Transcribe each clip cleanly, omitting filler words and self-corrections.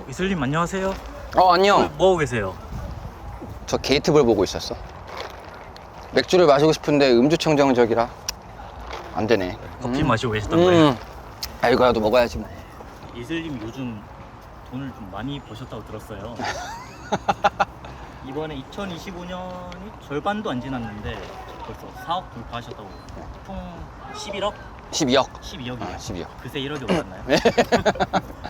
이슬님 안녕하세요. 안녕. 뭐 하고 계세요? 저 게이트볼 보고 있었어. 맥주를 마시고 싶은데 음주 청정적이라 안 되네. 커피 마시고 계셨던 거예요? 이거라도 먹어야지 뭐. 이슬님 요즘 돈을 좀 많이 버셨다고 들었어요. 이번에 2025년이 절반도 안 지났는데 벌써 4억 돌파하셨다고. 총 11억? 12억. 12억이요. 12억. 그새 1억이 올랐나요?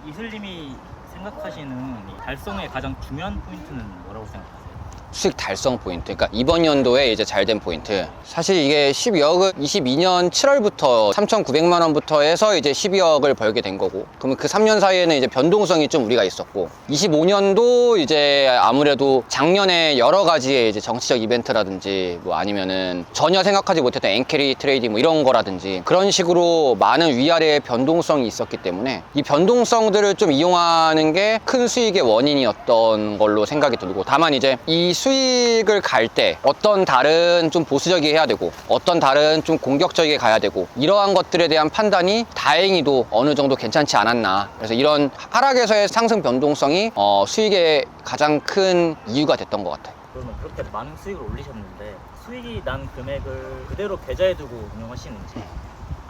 이슬님이 생각하시는 이 달성의 가장 중요한 포인트는 뭐라고 생각하세요? 수익 달성 포인트. 그러니까 이번 연도에 이제 잘된 포인트. 사실 이게 12억은 22년 7월부터 3,900만 원부터 해서 이제 12억을 벌게 된 거고. 그러면 그 3년 사이에는 이제 변동성이 좀 우리가 있었고. 25년도 이제 아무래도 작년에 여러 가지의 이제 정치적 이벤트라든지 뭐 아니면은 전혀 생각하지 못했던 엔캐리 트레이딩 뭐 이런 거라든지 그런 식으로 많은 위아래의 변동성이 있었기 때문에 이 변동성들을 좀 이용하는 게 큰 수익의 원인이었던 걸로 생각이 들고, 다만 이제 이 수익을 갈 때 어떤 달은 좀 보수적이게 해야 되고 어떤 달은 좀 공격적이게 가야 되고 이러한 것들에 대한 판단이 다행히도 어느 정도 괜찮지 않았나. 그래서 이런 하락에서의 상승 변동성이 수익의 가장 큰 이유가 됐던 것 같아요. 그러면 그렇게 많은 수익을 올리셨는데 수익이 난 금액을 그대로 계좌에 두고 운영하시는지,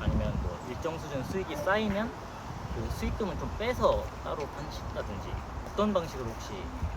아니면 뭐 일정 수준 수익이 쌓이면 그 수익금을 좀 빼서 따로 파신다든지 어떤 방식으로 혹시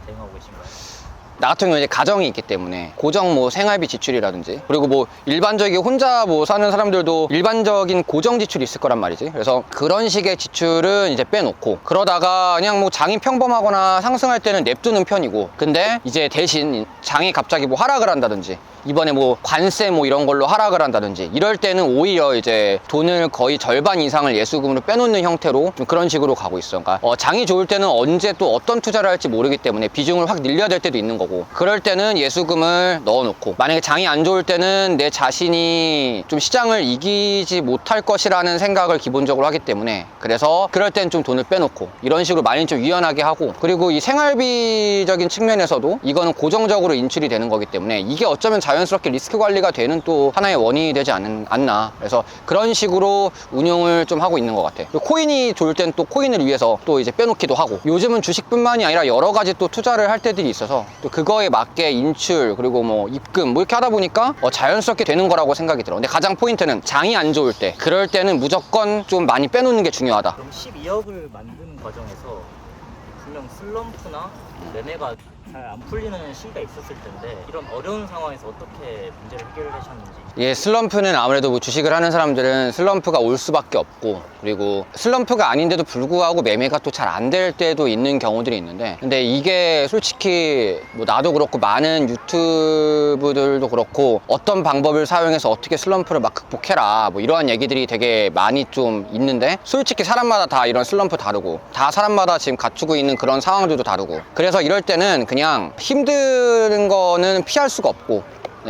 대응하고 계신가요? 나 같은 경우는 이제 가정이 있기 때문에 고정 뭐 생활비 지출이라든지, 그리고 뭐 일반적인 혼자 뭐 사는 사람들도 일반적인 고정 지출이 있을 거란 말이지. 그래서 그런 식의 지출은 이제 빼놓고, 그러다가 그냥 뭐 장이 평범하거나 상승할 때는 냅두는 편이고, 근데 이제 대신 장이 갑자기 뭐 하락을 한다든지 이번에 뭐 관세 뭐 이런 걸로 하락을 한다든지 이럴 때는 오히려 이제 돈을 거의 절반 이상을 예수금으로 빼놓는 형태로 좀 그런 식으로 가고 있어. 그러니까 장이 좋을 때는 언제 또 어떤 투자를 할지 모르기 때문에 비중을 확 늘려야 될 때도 있는 거고, 그럴 때는 예수금을 넣어놓고, 만약에 장이 안 좋을 때는 내 자신이 좀 시장을 이기지 못할 것이라는 생각을 기본적으로 하기 때문에, 그래서 그럴 땐 좀 돈을 빼놓고 이런 식으로 많이 좀 유연하게 하고, 그리고 이 생활비적인 측면에서도 이거는 고정적으로 인출이 되는 거기 때문에 이게 어쩌면 자연스럽게 리스크 관리가 되는 또 하나의 원인이 되지 않나. 그래서 그런 식으로 운용을 좀 하고 있는 것 같아. 코인이 좋을 땐 또 코인을 위해서 또 이제 빼놓기도 하고, 요즘은 주식뿐만이 아니라 여러 가지 또 투자를 할 때들이 있어서 또 그거에 맞게 인출 그리고 뭐 입금 뭐 이렇게 하다 보니까 자연스럽게 되는 거라고 생각이 들어. 근데 가장 포인트는 장이 안 좋을 때, 그럴 때는 무조건 좀 많이 빼놓는 게 중요하다. 그럼 12억을 만드는 과정에서 분명 슬럼프나 매매가 잘 안 풀리는 시기가 있었을 텐데, 이런 어려운 상황에서 어떻게 문제를 해결하셨는지. 예, 슬럼프는 아무래도 뭐 주식을 하는 사람들은 슬럼프가 올 수밖에 없고, 그리고 슬럼프가 아닌데도 불구하고 매매가 또 잘 안 될 때도 있는 경우들이 있는데, 근데 이게 솔직히 뭐 나도 그렇고 많은 유튜브들도 그렇고 어떤 방법을 사용해서 어떻게 슬럼프를 막 극복해라 뭐 이러한 얘기들이 되게 많이 좀 있는데, 솔직히 사람마다 다 이런 슬럼프 다르고 다 사람마다 지금 갖추고 있는 그런 상황들도 다르고, 그래서 이럴 때는 그냥 힘든 거는 피할 수가 없고,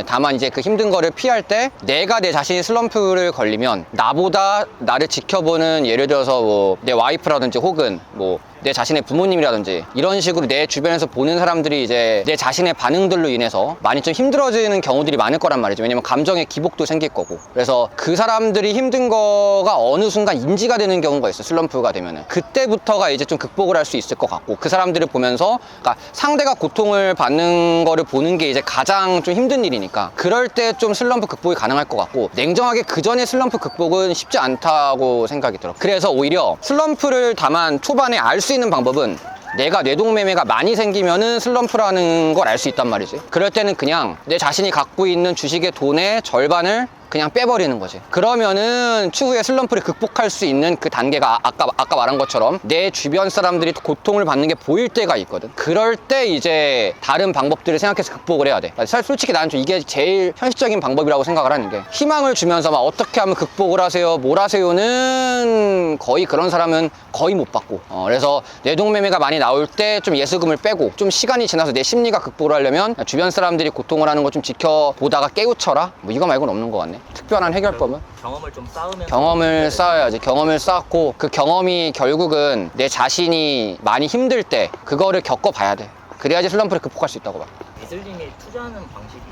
다만 이제 그 힘든 거를 피할 때 내가 내 자신이 슬럼프를 걸리면 나보다 나를 지켜보는, 예를 들어서 뭐 내 와이프라든지 혹은 뭐 내 자신의 부모님이라든지 이런 식으로 내 주변에서 보는 사람들이 이제 내 자신의 반응들로 인해서 많이 좀 힘들어지는 경우들이 많을 거란 말이죠. 왜냐면 감정의 기복도 생길 거고. 그래서 그 사람들이 힘든 거가 어느 순간 인지가 되는 경우가 있어. 슬럼프가 되면은 그때부터가 이제 좀 극복을 할 수 있을 것 같고, 그 사람들을 보면서, 그러니까 상대가 고통을 받는 거를 보는 게 이제 가장 좀 힘든 일이니까 그럴 때 좀 슬럼프 극복이 가능할 것 같고, 냉정하게 그 전에 슬럼프 극복은 쉽지 않다고 생각이 들어. 그래서 오히려 슬럼프를 다만 초반에 알 수 있는 방법은, 내가 뇌동매매가 많이 생기면은 슬럼프라는 걸 알 수 있단 말이지. 그럴 때는 그냥 내 자신이 갖고 있는 주식의 돈의 절반을 그냥 빼버리는 거지. 그러면은 추후에 슬럼프를 극복할 수 있는 그 단계가 아까 말한 것처럼 내 주변 사람들이 고통을 받는 게 보일 때가 있거든. 그럴 때 이제 다른 방법들을 생각해서 극복을 해야 돼. 사실 솔직히 나는 좀 이게 제일 현실적인 방법이라고 생각을 하는 게, 희망을 주면서 막 어떻게 하면 극복을 하세요 뭘 하세요는 거의 그런 사람은 거의 못 받고, 그래서 뇌동매매가 많이 나올 때 좀 예수금을 빼고 좀 시간이 지나서 내 심리가 극복을 하려면 주변 사람들이 고통을 하는 거 좀 지켜보다가 깨우쳐라 뭐 이거 말고는 없는 것 같네. 특별한 해결법은? 경험을 좀 쌓으면서 경험을 쌓아야지. 경험을 쌓고 그 경험이 결국은 내 자신이 많이 힘들 때 그거를 겪어봐야 돼. 그래야지 슬럼프를 극복할 수 있다고 봐. 이슬님이 투자하는 방식이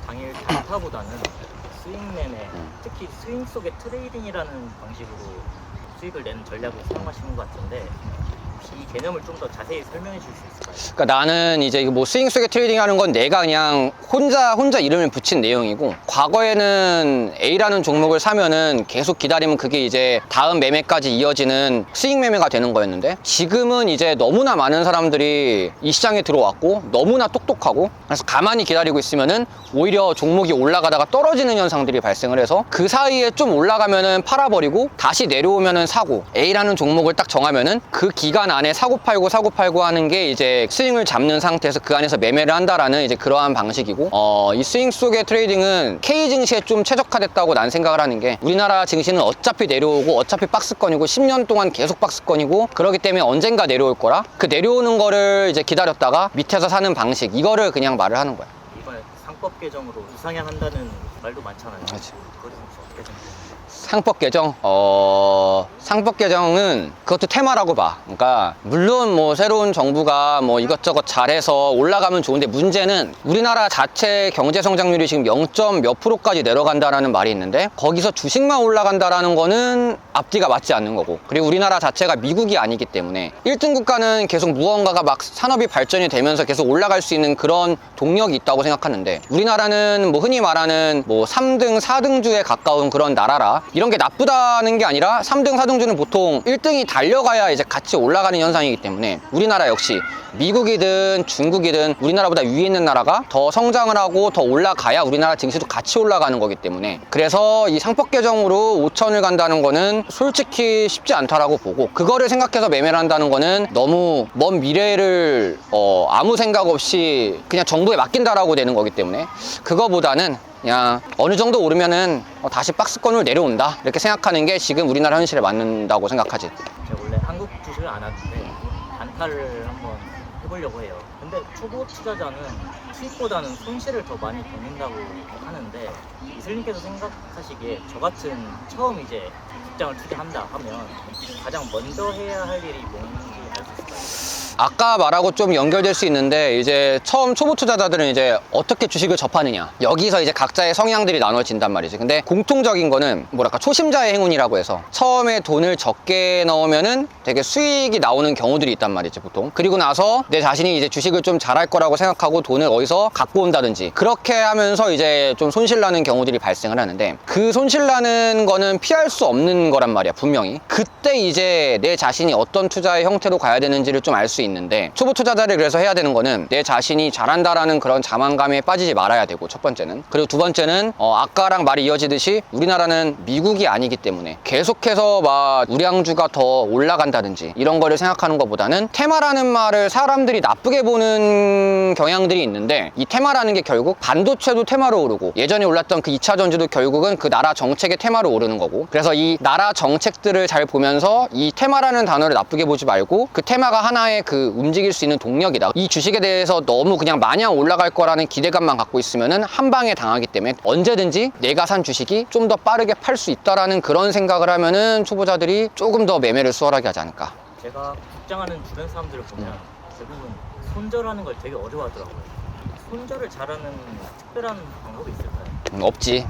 당일 단타보다는 스윙 매매, 특히 스윙 속의 트레이딩이라는 방식으로 수익을 내는 전략을 사용하시는 것 같은데, 혹시 이 개념을 좀 더 자세히 설명해 줄 수 있을까요? 그러니까 나는 이제 뭐 스윙 속에 트레이딩 하는 건 내가 그냥 혼자 이름을 붙인 내용이고, 과거에는 A라는 종목을 사면은 계속 기다리면 그게 이제 다음 매매까지 이어지는 스윙 매매가 되는 거였는데, 지금은 이제 너무나 많은 사람들이 이 시장에 들어왔고 너무나 똑똑하고, 그래서 가만히 기다리고 있으면은 오히려 종목이 올라가다가 떨어지는 현상들이 발생을 해서 그 사이에 좀 올라가면은 팔아버리고 다시 내려오면은 사고, A라는 종목을 딱 정하면은 그 기간 안에 사고 팔고 하는 게 이제 스윙을 잡는 상태에서 그 안에서 매매를 한다라는 이제 그러한 방식이고, 이 스윙 속의 트레이딩은 K 증시에 좀 최적화됐다고 난 생각을 하는 게, 우리나라 증시는 어차피 내려오고 어차피 박스권이고 10년 동안 계속 박스권이고, 그렇기 때문에 언젠가 내려올 거라 그 내려오는 거를 이제 기다렸다가 밑에서 사는 방식, 이거를 그냥 말을 하는 거야. 이번에 상법 개정으로 우상향한다는 말도 많잖아요. 그렇지. 그거에 대해서 어떻게 생각해요? 상법 개정? 상법 개정은 그것도 테마라고 봐. 그러니까 물론 뭐 새로운 정부가 뭐 이것저것 잘해서 올라가면 좋은데, 문제는 우리나라 자체 경제 성장률이 지금 0. 몇 %까지 내려간다라는 말이 있는데, 거기서 주식만 올라간다라는 거는 앞뒤가 맞지 않는 거고, 그리고 우리나라 자체가 미국이 아니기 때문에 1등 국가는 계속 무언가가 막 산업이 발전이 되면서 계속 올라갈 수 있는 그런 동력이 있다고 생각하는데, 우리나라는 뭐 흔히 말하는 뭐 3등, 4등주에 가까운 그런 나라라 이런 게 나쁘다는 게 아니라, 3등, 4등주는 보통 1등이 달려가야 이제 같이 올라가는 현상이기 때문에, 우리나라 역시 미국이든 중국이든 우리나라보다 위에 있는 나라가 더 성장을 하고 더 올라가야 우리나라 증시도 같이 올라가는 거기 때문에, 그래서 이 상법 개정으로 5천을 간다는 거는 솔직히 쉽지 않다라고 보고, 그거를 생각해서 매매를 한다는 거는 너무 먼 미래를 아무 생각 없이 그냥 정부에 맡긴다라고 되는 거기 때문에, 그거보다는 그냥 어느 정도 오르면은 다시 박스권으로 내려온다 이렇게 생각하는 게 지금 우리나라 현실에 맞는다고 생각하지. 제가 원래 한국 주식을 안 하는데 단타를 한번 해보려고 해요. 근데 초보 투자자는 수익보다는 손실을 더 많이 겪는다고 하는데, 이슬님께서 생각하시기에 저 같은 처음 이제 직장을 투자한다 하면 가장 먼저 해야 할 일이 뭔지 알 수 있을까요? 아까 말하고 좀 연결될 수 있는데, 이제 처음 초보 투자자들은 이제 어떻게 주식을 접하느냐, 여기서 이제 각자의 성향들이 나눠진단 말이지. 근데 공통적인 거는 뭐랄까 초심자의 행운이라고 해서, 처음에 돈을 적게 넣으면은 되게 수익이 나오는 경우들이 있단 말이지 보통. 그리고 나서 내 자신이 이제 주식을 좀 잘할 거라고 생각하고 돈을 어디서 갖고 온다든지, 그렇게 하면서 이제 좀 손실 나는 경우들이 발생을 하는데, 그 손실 나는 거는 피할 수 없는 거란 말이야 분명히. 그때 이제 내 자신이 어떤 투자의 형태로 가야 되는지를 좀 알 수 있는데, 초보 투자자를 그래서 해야 되는 거는 내 자신이 잘한다라는 그런 자만감에 빠지지 말아야 되고, 첫 번째는. 그리고 두 번째는 아까랑 말이 이어지듯이 우리나라는 미국이 아니기 때문에 계속해서 막 우량주가 더 올라간다든지 이런 거를 생각하는 것보다는, 테마라는 말을 사람들이 나쁘게 보는 경향들이 있는데, 이 테마라는 게 결국 반도체도 테마로 오르고, 예전에 올랐던 그 2차 전지도 결국은 그 나라 정책의 테마로 오르는 거고, 그래서 이 나라 정책들을 잘 보면서 이 테마라는 단어를 나쁘게 보지 말고, 그 테마가 하나의 그 움직일 수 있는 동력이다. 이 주식에 대해서 너무 그냥 마냥 올라갈 거라는 기대감만 갖고 있으면은 한 방에 당하기 때문에, 언제든지 내가 산 주식이 좀 더 빠르게 팔 수 있다라는 그런 생각을 하면은 초보자들이 조금 더 매매를 수월하게 하지 않을까. 제가 직장하는 주변 사람들을 보면 대부분 손절하는 걸 되게 어려워하더라고요. 손절을 잘하는 특별한 방법이 있을까요? 없지.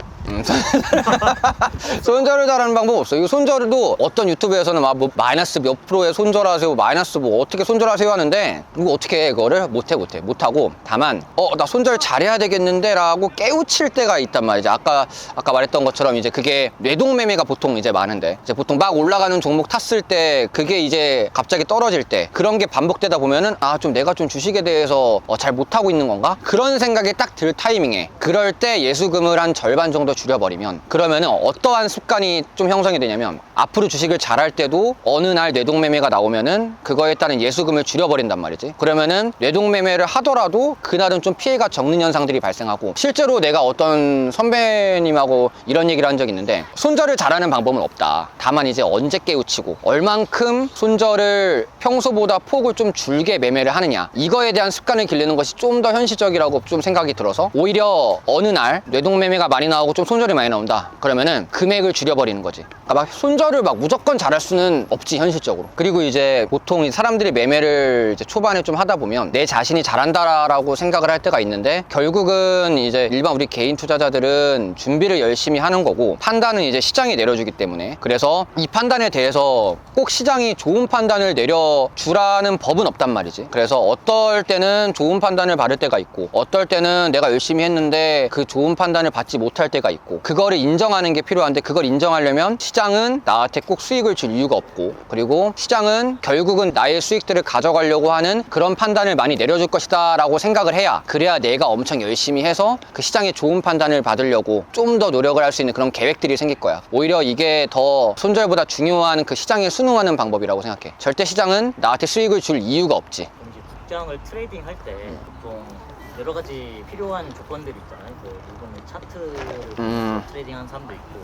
손절을 잘하는 방법 없어. 이거 손절도 어떤 유튜브에서는 막 뭐 마이너스 몇 프로에 손절하세요, 마이너스 뭐 어떻게 손절하세요 하는데, 이거 어떻게 해? 그거를 못하고, 다만 나 손절 잘해야 되겠는데 라고 깨우칠 때가 있단 말이지. 아까 말했던 것처럼 이제 그게 뇌동매매가 보통 이제 많은데, 이제 보통 막 올라가는 종목 탔을 때 그게 이제 갑자기 떨어질 때, 그런 게 반복되다 보면은 좀 내가 좀 주식에 대해서 잘 못하고 있는 건가? 그런 생각이 딱 들 타이밍에, 그럴 때 예수금을 한 절반 정도 줄여버리면, 그러면은 어떠한 습관이 좀 형성이 되냐면, 앞으로 주식을 잘할 때도 어느 날 뇌동매매가 나오면은 그거에 따른 예수금을 줄여버린단 말이지. 그러면은 뇌동매매를 하더라도 그날은 좀 피해가 적는 현상들이 발생하고, 실제로 내가 어떤 선배님하고 이런 얘기를 한 적이 있는데, 손절을 잘하는 방법은 없다. 다만 이제 언제 깨우치고 얼만큼 손절을 평소보다 폭을 좀 줄게 매매를 하느냐, 이거에 대한 습관을 기르는 것이 좀 더 현실적이라고 좀 생각이 들어서, 오히려 어느 날 뇌동매매가 많이 나오고 좀 좀 손절이 많이 나온다 그러면은 금액을 줄여버리는 거지. 그러니까 막 손절을 막 무조건 잘할 수는 없지 현실적으로. 그리고 이제 보통 사람들이 매매를 이제 초반에 좀 하다 보면 내 자신이 잘한다라고 생각을 할 때가 있는데, 결국은 이제 일반 우리 개인 투자자들은 준비를 열심히 하는 거고 판단은 이제 시장이 내려주기 때문에, 그래서 이 판단에 대해서 꼭 시장이 좋은 판단을 내려주라는 법은 없단 말이지. 그래서 어떨 때는 좋은 판단을 받을 때가 있고 어떨 때는 내가 열심히 했는데 그 좋은 판단을 받지 못할 때가 있고, 그거를 인정하는 게 필요한데, 그걸 인정하려면 시장은 나한테 꼭 수익을 줄 이유가 없고, 그리고 시장은 결국은 나의 수익들을 가져가려고 하는 그런 판단을 많이 내려줄 것이다 라고 생각을 해야, 그래야 내가 엄청 열심히 해서 그 시장의 좋은 판단을 받으려고 좀 더 노력을 할 수 있는 그런 계획들이 생길 거야. 오히려 이게 더 손절보다 중요한 그 시장에 순응하는 방법이라고 생각해. 절대 시장은 나한테 수익을 줄 이유가 없지. 그럼 이제 국장을 트레이딩 할 때 보통 여러 가지 필요한 조건들이 있잖아요. 뭐 이거는 차트를 보면서 트레이딩하는 사람도 있고,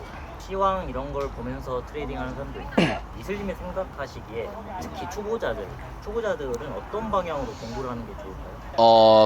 시황 이런 걸 보면서 트레이딩하는 사람도 있고, 이슬님이 생각하시기에 특히 초보자들은 어떤 방향으로 공부를 하는 게 좋을까요?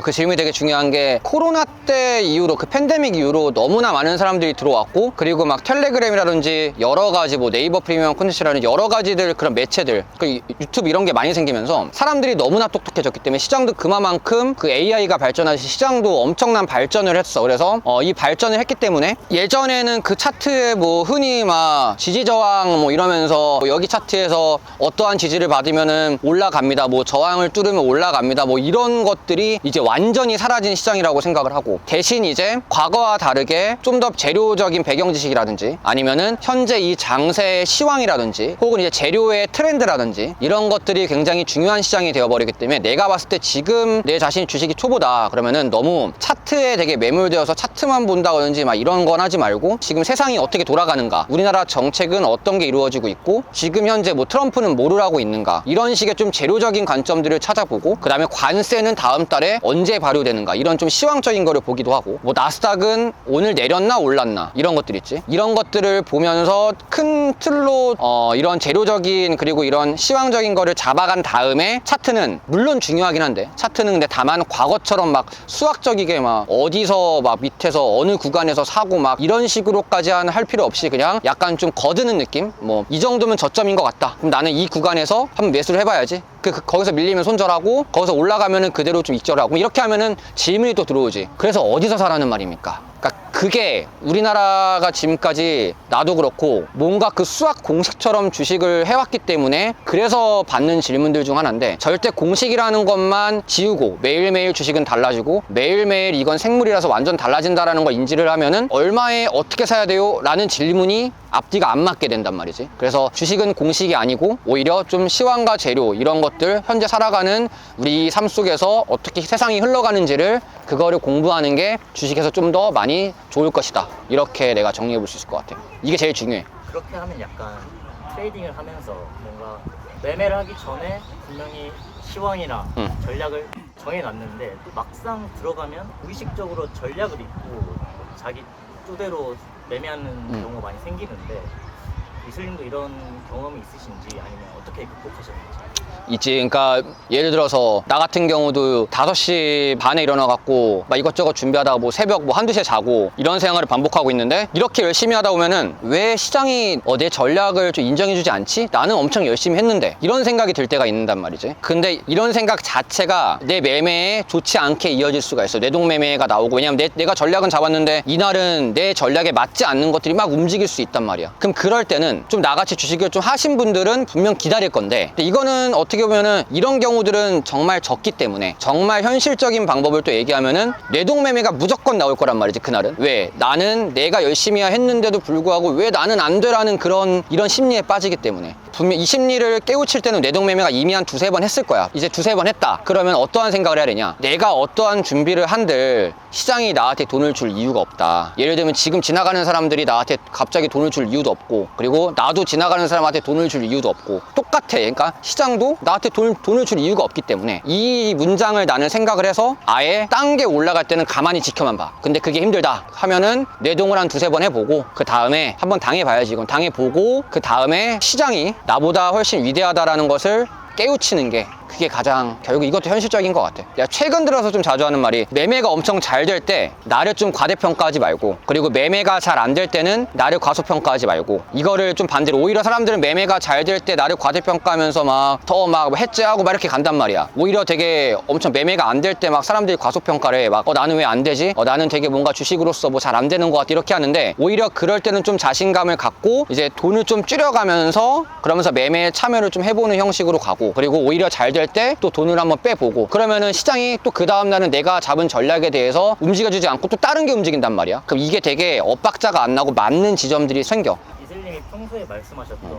그 질문이 되게 중요한 게, 코로나 때 이후로, 그 팬데믹 이후로 너무나 많은 사람들이 들어왔고, 그리고 막 텔레그램이라든지 여러 가지 뭐 네이버 프리미엄 콘텐츠라든지 여러 가지들, 그런 매체들, 그 유튜브 이런 게 많이 생기면서 사람들이 너무나 똑똑해졌기 때문에 시장도 그만큼 그 AI가 발전하듯이 시장도 엄청난 발전을 했어. 그래서 이 발전을 했기 때문에 예전에는 그 차트에 뭐 흔히 막 지지저항 뭐 이러면서 뭐 여기 차트에서 어떠한 지지를 받으면은 올라갑니다, 뭐 저항을 뚫으면 올라갑니다, 뭐 이런 것들이 이제 완전히 사라진 시장이라고 생각을 하고, 대신 이제 과거와 다르게 좀 더 재료적인 배경 지식이라든지 아니면은 현재 이 장세의 시황이라든지 혹은 이제 재료의 트렌드라든지 이런 것들이 굉장히 중요한 시장이 되어버리기 때문에, 내가 봤을 때 지금 내 자신이 주식이 초보다 그러면은 너무 차트에 되게 매몰되어서 차트만 본다든지 막 이런 건 하지 말고, 지금 세상이 어떻게 돌아가는가, 우리나라 정책은 어떤 게 이루어지고 있고, 지금 현재 뭐 트럼프는 뭐를 하고 있는가, 이런 식의 좀 재료적인 관점들을 찾아보고, 그 다음에 관세는 다음 달에 언제 발효되는가, 이런 좀 시황적인 거를 보기도 하고, 뭐 나스닥은 오늘 내렸나 올랐나 이런 것들 있지. 이런 것들을 보면서 큰 틀로 이런 재료적인 그리고 이런 시황적인 거를 잡아간 다음에, 차트는 물론 중요하긴 한데, 차트는 근데 다만 과거처럼 막 수학적이게 막 어디서 막 밑에서 어느 구간에서 사고 막 이런 식으로까지 할 필요 없이 그냥 약간 좀 거드는 느낌, 뭐 이 정도면 저점인 것 같다, 그럼 나는 이 구간에서 한번 매수를 해봐야지. 거기서 밀리면 손절하고, 거기서 올라가면은 그대로 좀 익절하고, 이렇게 하면은 질문이 또 들어오지. 그래서 어디서 사라는 말입니까? 그러니까 그게 우리나라가 지금까지, 나도 그렇고 뭔가 그 수학 공식처럼 주식을 해왔기 때문에 그래서 받는 질문들 중 하나인데, 절대 공식이라는 것만 지우고 매일매일 주식은 달라지고 매일매일 이건 생물이라서 완전 달라진다라는 걸 인지를 하면은 얼마에 어떻게 사야 돼요? 라는 질문이 앞뒤가 안 맞게 된단 말이지. 그래서 주식은 공식이 아니고 오히려 좀 시황과 재료 이런 것들, 현재 살아가는 우리 삶 속에서 어떻게 세상이 흘러가는지를, 그거를 공부하는 게 주식에서 좀 더 많이 좋을 것이다, 이렇게 내가 정리해 볼 수 있을 것 같아. 이게 제일 중요해. 그렇게 하면 약간 트레이딩을 하면서 뭔가 매매를 하기 전에 분명히 시황이나 전략을 정해놨는데, 또 막상 들어가면 무의식적으로 전략을 잊고 자기 쪼대로 매매하는 경우가 많이 생기는데, 이슬님도 이런 경험이 있으신지, 아니면 어떻게 극복하셨는지? 있지. 그러니까 예를 들어서 나 같은 경우도 5시 반에 일어나갖고 막 이것저것 준비하다가 뭐 새벽 뭐 1-2시에 자고 이런 생활을 반복하고 있는데, 이렇게 열심히 하다 보면은 왜 시장이 내 전략을 좀 인정해주지 않지? 나는 엄청 열심히 했는데, 이런 생각이 들 때가 있는단 말이지. 근데 이런 생각 자체가 내 매매에 좋지 않게 이어질 수가 있어. 뇌동매매가 나오고. 왜냐면 내가 전략은 잡았는데 이날은 내 전략에 맞지 않는 것들이 막 움직일 수 있단 말이야. 그럼 그럴 때는 좀 나같이 주식을 좀 하신 분들은 분명 기다릴 건데, 근데 이거는 어떻게 보면은 이런 경우들은 정말 적기 때문에, 정말 현실적인 방법을 또 얘기하면은 뇌동매매가 무조건 나올 거란 말이지. 그날은 왜 나는 내가 열심히 했는데도 불구하고 왜 나는 안 되라는 이런 심리에 빠지기 때문에, 분명 이 심리를 깨우칠 때는 뇌동매매가 이미 한 2-3번 했을 거야. 이제 2-3번 했다 그러면 어떠한 생각을 해야 되냐, 내가 어떠한 준비를 한들 시장이 나한테 돈을 줄 이유가 없다. 예를 들면 지금 지나가는 사람들이 나한테 갑자기 돈을 줄 이유도 없고, 그리고 나도 지나가는 사람한테 돈을 줄 이유도 없고, 똑같아. 그러니까 시장도 나한테 돈을 줄 이유가 없기 때문에, 이 문장을 나는 생각을 해서 아예 딴 게 올라갈 때는 가만히 지켜만 봐. 근데 그게 힘들다 하면은 뇌동을 한 2-3번 해보고, 그 다음에 한번 당해봐야지. 이건 당해보고, 그 다음에 시장이 나보다 훨씬 위대하다라는 것을 깨우치는 게 그게 가장 결국 이것도 현실적인 것 같아. 내가 최근 들어서 좀 자주 하는 말이 매매가 엄청 잘 될 때 나를 좀 과대평가하지 말고, 그리고 매매가 잘 안 될 때는 나를 과소평가하지 말고, 이거를 좀 반대로 오히려 사람들은 매매가 잘 될 때 나를 과대평가하면서 막 더 막 해체하고 막 이렇게 간단 말이야. 오히려 되게 엄청 매매가 안 될 때 막 사람들이 과소평가를 해. 막 나는 왜 안 되지? 나는 되게 뭔가 주식으로서 뭐 잘 안 되는 것 같아 이렇게 하는데, 오히려 그럴 때는 좀 자신감을 갖고 이제 돈을 좀 줄여가면서 그러면서 매매에 참여를 좀 해보는 형식으로 가고, 그리고 오히려 잘 될 때 또 돈을 한번 빼보고, 그러면은 시장이 또 그 다음날은 내가 잡은 전략에 대해서 움직여주지 않고 또 다른 게 움직인단 말이야. 그럼 이게 되게 엇박자가 안 나고 맞는 지점들이 생겨. 이슬님이 평소에 말씀하셨던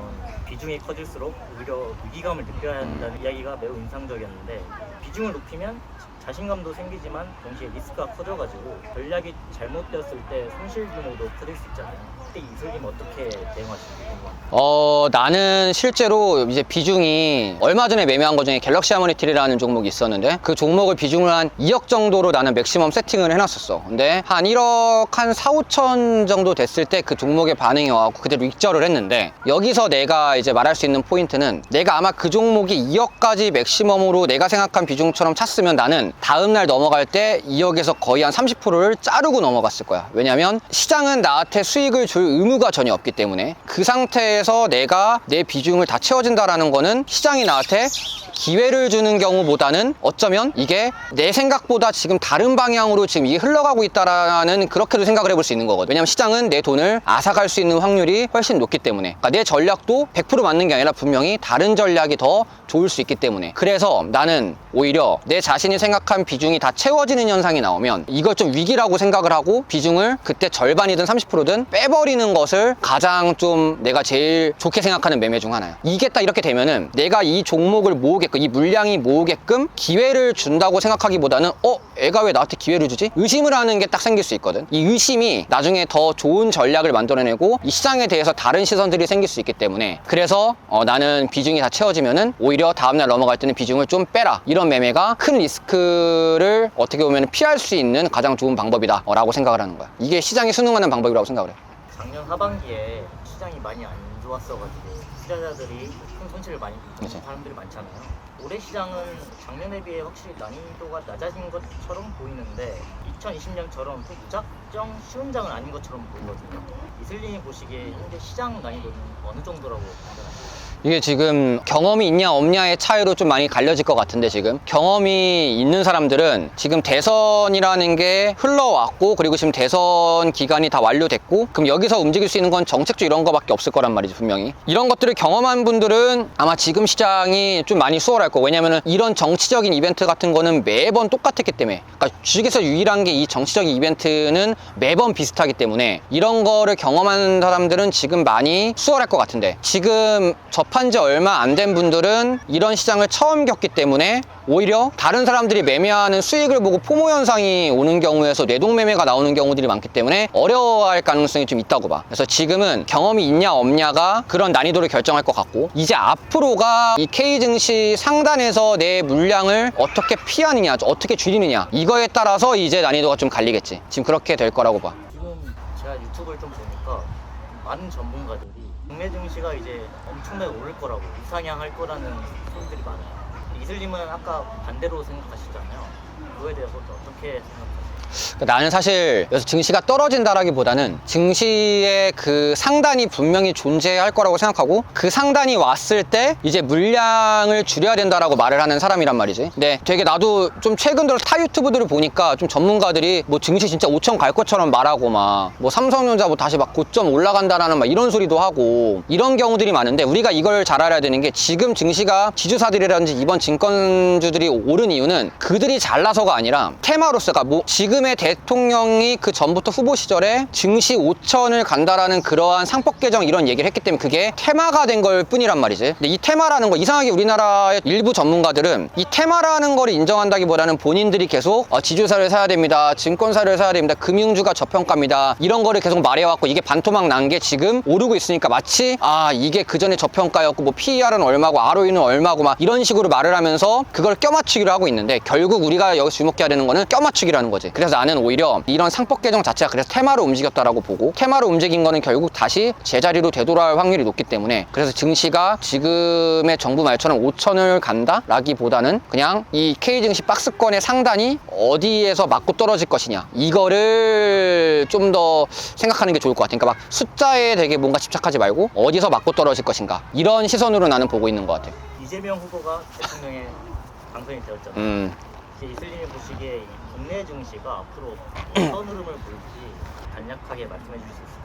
비중이 커질수록 오히려 위기감을 느껴야 한다는 이야기가 매우 인상적이었는데, 비중을 높이면 자신감도 생기지만 동시에 리스크가 커져가지고 전략이 잘못되었을 때 손실 규모도 커질 수 있잖아요. 그때 이슬님 어떻게 대응하시는지 궁금합니다. 나는 실제로 이제 비중이 얼마 전에 매매한 것 중에 갤럭시 하모니트리라는 종목이 있었는데, 그 종목을 비중을 한 2억 정도로 나는 맥시멈 세팅을 해놨었어. 근데 한 1억 한 4, 5천 정도 됐을 때 그 종목의 반응이 와갖고 그대로 익절을 했는데, 여기서 내가 이제 말할 수 있는 포인트는, 내가 아마 그 종목이 2억까지 맥시멈으로 내가 생각한 비중처럼 찼으면 나는 다음날 넘어갈 때 2억에서 거의 한 30%를 자르고 넘어갔을 거야. 왜냐면 시장은 나한테 수익을 줄 의무가 전혀 없기 때문에, 그 상태에서 내가 내 비중을 다 채워진다라는 거는 시장이 나한테 기회를 주는 경우보다는 어쩌면 이게 내 생각보다 지금 다른 방향으로 지금 이게 흘러가고 있다라는, 그렇게도 생각을 해볼 수 있는 거거든. 왜냐면 시장은 내 돈을 앗아갈 수 있는 확률이 훨씬 높기 때문에, 그러니까 내 전략도 100% 맞는 게 아니라 분명히 다른 전략이 더 좋을 수 있기 때문에, 그래서 나는 오히려 내 자신이 생각한 비중이 다 채워지는 현상이 나오면 이걸 좀 위기라고 생각을 하고 비중을 그때 절반이든 30%든 빼버리는 것을 가장 좀 내가 제일 좋게 생각하는 매매 중 하나야. 이게 딱 이렇게 되면은 내가 이 종목을 모으게끔, 이 물량이 모으게끔 기회를 준다고 생각하기보다는 애가 왜 나한테 기회를 주지? 의심을 하는 게 딱 생길 수 있거든. 이 의심이 나중에 더 좋은 전략을 만들어내고 이 시장에 대해서 다른 시선들이 생길 수 있기 때문에, 그래서 나는 비중이 다 채워지면은 오히려 다음날 넘어갈 때는 비중을 좀 빼라, 이런 매매가 큰 리스크를 어떻게 보면 피할 수 있는 가장 좋은 방법이다 라고 생각을 하는 거야. 이게 시장에 순응하는 방법이라고 생각을 해. 작년 하반기에 시장이 많이 안 좋았어가지고 투자자들이 큰 손실을 많이 그치. 입는 사람들이 많잖아요. 올해 시장은 작년에 비해 확실히 난이도가 낮아진 것처럼 보이는데 2020년처럼 또 무작정 쉬운 장은 아닌 것처럼 보이거든요. 이슬님이 보시기에 현재 시장 난이도는 어느 정도라고 판단하세요? 이게 지금 경험이 있냐 없냐의 차이로 좀 많이 갈려질 것 같은데, 지금 경험이 있는 사람들은 지금 대선이라는 게 흘러왔고, 그리고 지금 대선 기간이 다 완료됐고, 그럼 여기서 움직일 수 있는 건 정책적 이런 거밖에 없을 거란 말이지. 분명히 이런 것들을 경험한 분들은 아마 지금 시장이 좀 많이 수월할 거고, 왜냐면은 이런 정치적인 이벤트 같은 거는 매번 똑같았기 때문에, 그러니까 주식에서 유일한 게 이 정치적인 이벤트는 매번 비슷하기 때문에 이런 거를 경험한 사람들은 지금 많이 수월할 것 같은데, 지금 접한 지 얼마 안 된 분들은 이런 시장을 처음 겪기 때문에 오히려 다른 사람들이 매매하는 수익을 보고 포모 현상이 오는 경우에서 뇌동매매가 나오는 경우들이 많기 때문에 어려워할 가능성이 좀 있다고 봐. 그래서 지금은 경험이 있냐 없냐가 그런 난이도를 결정할 것 같고, 이제 앞으로가 이 K증시 상단에서 내 물량을 어떻게 피하느냐, 어떻게 줄이느냐, 이거에 따라서 이제 난이도가 좀 갈리겠지. 지금 그렇게 될 거라고 봐. 지금 제가 유튜브를 좀 보니까 많은 전문가들이 국내 증시가 이제 엄청나게 오를 거라고, 우상향할 거라는 소리들이 많아요. 이슬님은 아까 반대로 생각하시잖아요. 그거에 대해서 어떻게 생각하세요? 나는 사실 여기서 증시가 떨어진다라기보다는 증시의 그 상단이 분명히 존재할 거라고 생각하고, 그 상단이 왔을 때 이제 물량을 줄여야 된다라고 말을 하는 사람이란 말이지. 근데 되게 나도 좀 최근 들어 타 유튜브들을 보니까 좀 전문가들이 뭐 증시 진짜 5천 갈 것처럼 말하고, 막 뭐 삼성전자 뭐 다시 막 고점 올라간다라는 막 이런 소리도 하고, 이런 경우들이 많은데, 우리가 이걸 잘 알아야 되는 게, 지금 증시가 지주사들이라든지 이번 증권주들이 오른 이유는 그들이 잘나서가 아니라 테마로서, 그러니까 뭐 지금의 대통령이 그 전부터 후보 시절에 증시 5천을 간다라는 그러한 상법 개정 이런 얘기를 했기 때문에 그게 테마가 된 걸 뿐이란 말이지. 근데 이 테마라는 거, 이상하게 우리나라의 일부 전문가들은 이 테마라는 걸 인정한다기보다는 본인들이 계속 지주사를 사야 됩니다, 증권사를 사야 됩니다, 금융주가 저평가입니다, 이런 거를 계속 말해왔고, 이게 반토막 난 게 지금 오르고 있으니까 마치 이게 그전에 저평가였고 뭐 PER은 얼마고 ROE는 얼마고 막 이런 식으로 말을 하면서 그걸 껴맞추기로 하고 있는데, 결국 우리가 우리가 여기서 주목해야 되는 거는 껴맞추기라는 거지. 그래서 나는 오히려 이런 상법 개정 자체가 그래서 테마로 움직였다라고 보고, 테마로 움직인 거는 결국 다시 제자리로 되돌아올 확률이 높기 때문에, 그래서 증시가 지금의 정부 말처럼 5천을 간다? 라기보다는 그냥 이 K증시 박스권의 상단이 어디에서 맞고 떨어질 것이냐, 이거를 좀 더 생각하는 게 좋을 것 같아. 그러니까 막 숫자에 되게 뭔가 집착하지 말고 어디서 맞고 떨어질 것인가, 이런 시선으로 나는 보고 있는 것 같아. 이재명 후보가 대통령에 당선이 되었잖아요. 이제 이슬님이 보시기에 이 국내 증시가 앞으로 어떤 흐름을 볼지 간략하게 말씀해 주실 수 있을까요?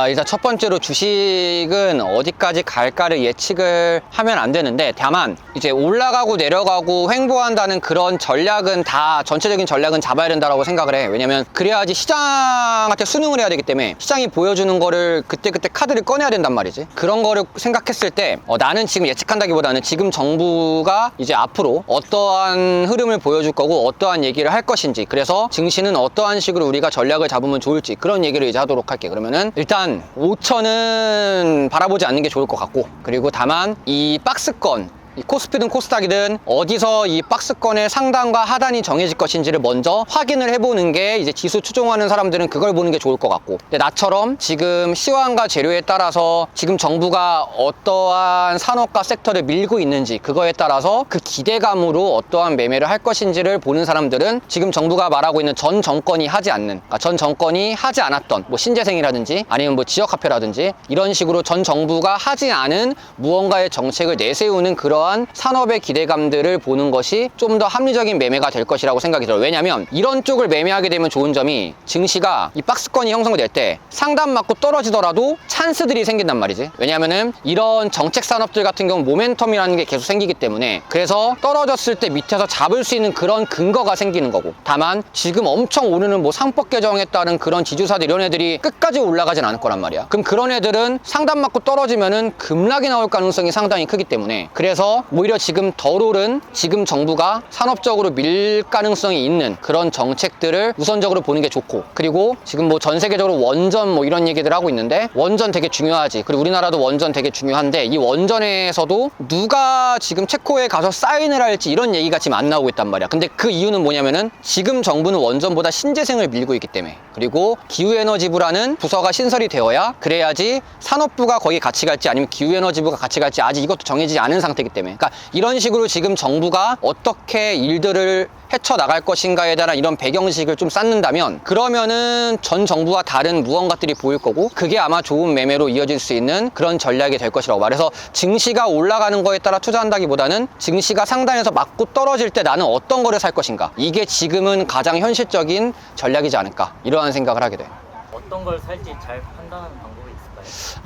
일단 첫 번째로 주식은 어디까지 갈까를 예측을 하면 안 되는데, 다만 이제 올라가고 내려가고 횡보한다는 그런 전략은 다, 전체적인 전략은 잡아야 된다고 생각을 해. 왜냐면 그래야지 시장한테 순응을 해야 되기 때문에 시장이 보여주는 거를 그때그때 카드를 꺼내야 된단 말이지. 그런 거를 생각했을 때 나는 지금 예측한다기보다는 지금 정부가 이제 앞으로 어떠한 흐름을 보여줄 거고 어떠한 얘기를 할 것인지, 그래서 증시는 어떠한 식으로 우리가 전략을 잡으면 좋을지, 그런 얘기를 이제 하도록 할게. 그러면은 일단 5천은 바라보지 않는 게 좋을 것 같고, 그리고 다만 이 박스권, 이 코스피든 코스닥이든 어디서 이 박스권의 상단과 하단이 정해질 것인지를 먼저 확인을 해보는 게, 이제 지수 추종하는 사람들은 그걸 보는 게 좋을 것 같고, 근데 나처럼 지금 시황과 재료에 따라서 지금 정부가 어떠한 산업과 섹터를 밀고 있는지, 그거에 따라서 그 기대감으로 어떠한 매매를 할 것인지를 보는 사람들은 지금 정부가 말하고 있는 전 정권이 하지 않는, 그러니까 전 정권이 하지 않았던 뭐 신재생이라든지 아니면 뭐 지역화폐라든지 이런 식으로 전 정부가 하지 않은 무언가의 정책을 내세우는 그런 산업의 기대감들을 보는 것이 좀 더 합리적인 매매가 될 것이라고 생각이 들어요. 왜냐면 이런 쪽을 매매하게 되면 좋은 점이, 증시가 이 박스권이 형성될 때 상단 맞고 떨어지더라도 찬스들이 생긴단 말이지. 왜냐면은 이런 정책 산업들 같은 경우 모멘텀이라는 게 계속 생기기 때문에, 그래서 떨어졌을 때 밑에서 잡을 수 있는 그런 근거가 생기는 거고, 다만 지금 엄청 오르는 뭐 상법 개정에 따른 그런 지주사들, 이런 애들이 끝까지 올라가진 않을 거란 말이야. 그럼 그런 애들은 상단 맞고 떨어지면은 급락이 나올 가능성이 상당히 크기 때문에, 그래서 오히려 지금 덜 오른 지금 정부가 산업적으로 밀 가능성이 있는 그런 정책들을 우선적으로 보는 게 좋고, 그리고 지금 뭐 전 세계적으로 원전 뭐 이런 얘기들 하고 있는데, 원전 되게 중요하지. 그리고 우리나라도 원전 되게 중요한데, 이 원전에서도 누가 지금 체코에 가서 사인을 할지 이런 얘기가 지금 안 나오고 있단 말이야. 근데 그 이유는 뭐냐면은 지금 정부는 원전보다 신재생을 밀고 있기 때문에, 그리고 기후에너지부라는 부서가 신설이 되어야, 그래야지 산업부가 거기 같이 갈지 아니면 기후에너지부가 같이 갈지 아직 이것도 정해지지 않은 상태이기 때문에, 그러니까 이런 식으로 지금 정부가 어떻게 일들을 헤쳐나갈 것인가에 대한 이런 배경식을 좀 쌓는다면, 그러면은 전 정부와 다른 무언가들이 보일 거고, 그게 아마 좋은 매매로 이어질 수 있는 그런 전략이 될 것이라고 말해서, 증시가 올라가는 거에 따라 투자한다기보다는 증시가 상단에서 맞고 떨어질 때 나는 어떤 거를 살 것인가, 이게 지금은 가장 현실적인 전략이지 않을까, 이러한 생각을 하게 돼. 어떤 걸 살지 잘 판단하는 방법이 있을까요?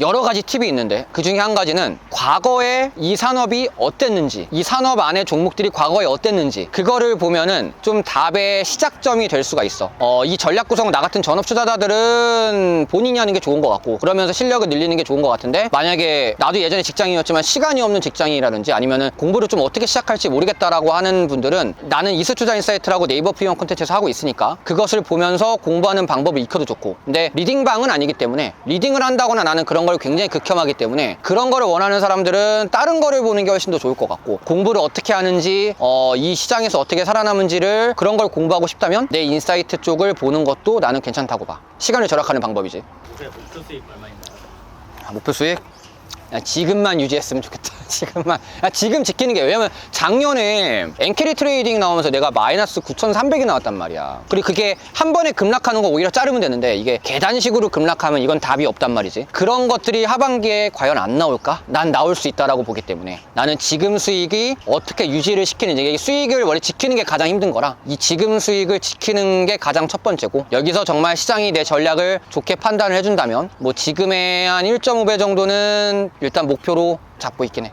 여러 가지 팁이 있는데, 그 중에 한 가지는 과거에 이 산업이 어땠는지, 이 산업 안에 종목들이 과거에 어땠는지, 그거를 보면은 좀 답의 시작점이 될 수가 있어. 이 전략 구성, 나 같은 전업 투자자들은 본인이 하는 게 좋은 것 같고, 그러면서 실력을 늘리는 게 좋은 것 같은데, 만약에 나도 예전에 직장인이었지만 시간이 없는 직장인이라든지 아니면은 공부를 좀 어떻게 시작할지 모르겠다라고 하는 분들은, 나는 이스투자인사이트라고 네이버 프리미엄 콘텐츠에서 하고 있으니까 그것을 보면서 공부하는 방법을 익혀도 좋고, 근데 리딩방은 아니기 때문에, 리딩을 한다거나 나는 그런 걸 굉장히 극혐하기 때문에, 그런 거를 원하는 사람들은 다른 거를 보는 게 훨씬 더 좋을 것 같고, 공부를 어떻게 하는지, 이 시장에서 어떻게 살아남은지를, 그런 걸 공부하고 싶다면 내 인사이트 쪽을 보는 것도 나는 괜찮다고 봐. 시간을 절약하는 방법이지. 목표 수익 얼마인가요? 목표 수익? 야, 지금만 유지했으면 좋겠다. 지금만. 야, 지금 지키는 게, 왜냐면 작년에 엔캐리 트레이딩 나오면서 내가 마이너스 9,300이 나왔단 말이야. 그리고 그게 한 번에 급락하는 거 오히려 자르면 되는데, 이게 계단식으로 급락하면 이건 답이 없단 말이지. 그런 것들이 하반기에 과연 안 나올까? 난 나올 수 있다라고 보기 때문에, 나는 지금 수익이 어떻게 유지를 시키는지, 이게 수익을 원래 지키는 게 가장 힘든 거라, 이 지금 수익을 지키는 게 가장 첫 번째고, 여기서 정말 시장이 내 전략을 좋게 판단을 해준다면 뭐 지금의 한 1.5배 정도는 일단 목표로 잡고 있긴 해.